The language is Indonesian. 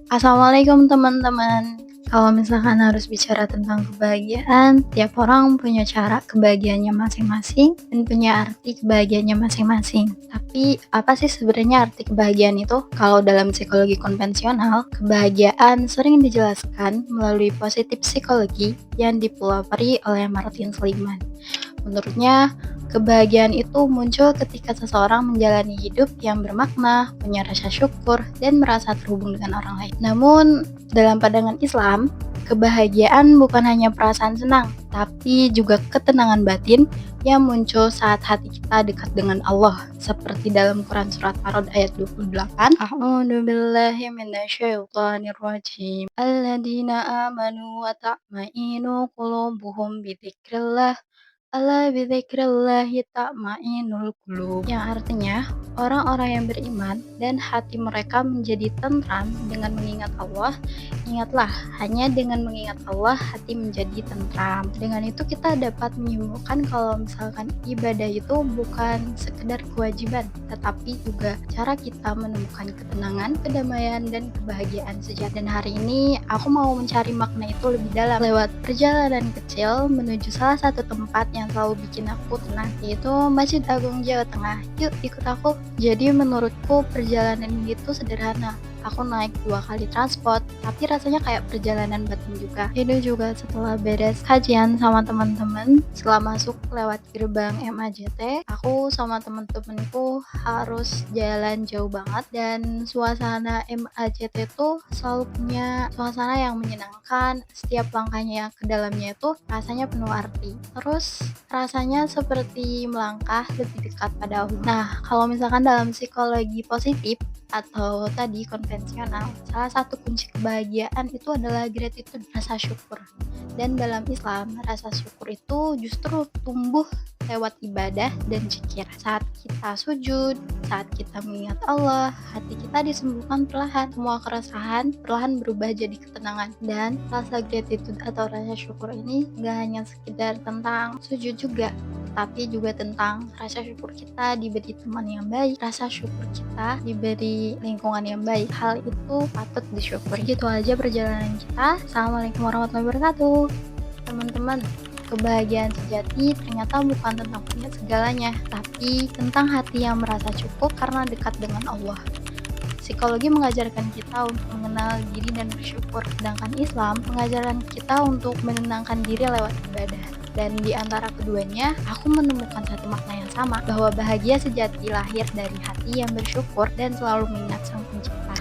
Assalamualaikum teman-teman. Kalau misalkan harus bicara tentang kebahagiaan, tiap orang punya cara kebahagiaannya masing-masing dan punya arti kebahagiaannya masing-masing. Tapi apa sih sebenarnya arti kebahagiaan itu? Kalau dalam psikologi konvensional, kebahagiaan sering dijelaskan melalui positif psikologi yang dipelopori oleh Martin Seligman. Menurutnya, kebahagiaan itu muncul ketika seseorang menjalani hidup yang bermakna, punya rasa syukur, dan merasa terhubung dengan orang lain. Namun, dalam pandangan Islam, kebahagiaan bukan hanya perasaan senang, tapi juga ketenangan batin yang muncul saat hati kita dekat dengan Allah. Seperti dalam Quran Surat Ar-Ra'd ayat 28, A'udzu billahi minasyaitonir rajim. Alladzina amanu wa ta'mainu qulubuhum bidzikrillah. Ala bidzikrillahi tatma'innul qulub, yang artinya orang-orang yang beriman dan hati mereka menjadi tentram dengan mengingat Allah. Ingatlah, hanya dengan mengingat Allah hati menjadi tentram. Dengan itu kita dapat menyimpulkan kalau misalkan ibadah itu bukan sekedar kewajiban, tetapi juga cara kita menemukan ketenangan, kedamaian, dan kebahagiaan sejati. Dan hari ini aku mau mencari makna itu lebih dalam lewat perjalanan kecil menuju salah satu tempat yang selalu bikin aku tenang, yaitu Masjid Agung Jawa Tengah. Yuk ikut aku. Jadi menurutku perjalanan ini tuh sederhana. Aku naik 2 kali transport, tapi rasanya kayak perjalanan batin juga. Itu juga setelah beres kajian sama teman-teman, setelah masuk lewat gerbang MAJT, aku sama temen-temenku harus jalan jauh banget, dan suasana MAJT tuh selalu punya suasana yang menyenangkan. Setiap langkahnya ke dalamnya itu rasanya penuh arti. Terus rasanya seperti melangkah lebih dekat pada Allah. Nah, kalau misalkan dalam psikologi positif atau tadi konvensional, salah satu kunci kebahagiaan itu adalah gratitude, rasa syukur. Dan dalam Islam, rasa syukur itu justru tumbuh lewat ibadah dan zikir. Saat kita sujud, saat kita mengingat Allah, hati kita disembuhkan perlahan. Semua keresahan perlahan berubah jadi ketenangan. Dan rasa gratitude atau rasa syukur ini gak hanya sekedar tentang sujud juga, tapi juga tentang rasa syukur kita diberi teman yang baik, rasa syukur kita diberi lingkungan yang baik. Hal itu patut disyukuri. Gitu aja perjalanan kita. Assalamualaikum warahmatullahi wabarakatuh. Teman-teman, kebahagiaan sejati ternyata bukan tentang punya segalanya, tapi tentang hati yang merasa cukup karena dekat dengan Allah. Psikologi mengajarkan kita untuk mengenal diri dan bersyukur, sedangkan Islam mengajarkan kita untuk menenangkan diri lewat ibadah. Dan di antara keduanya, aku menemukan satu makna yang sama, bahwa bahagia sejati lahir dari hati yang bersyukur dan selalu mengingat Sang Pencipta.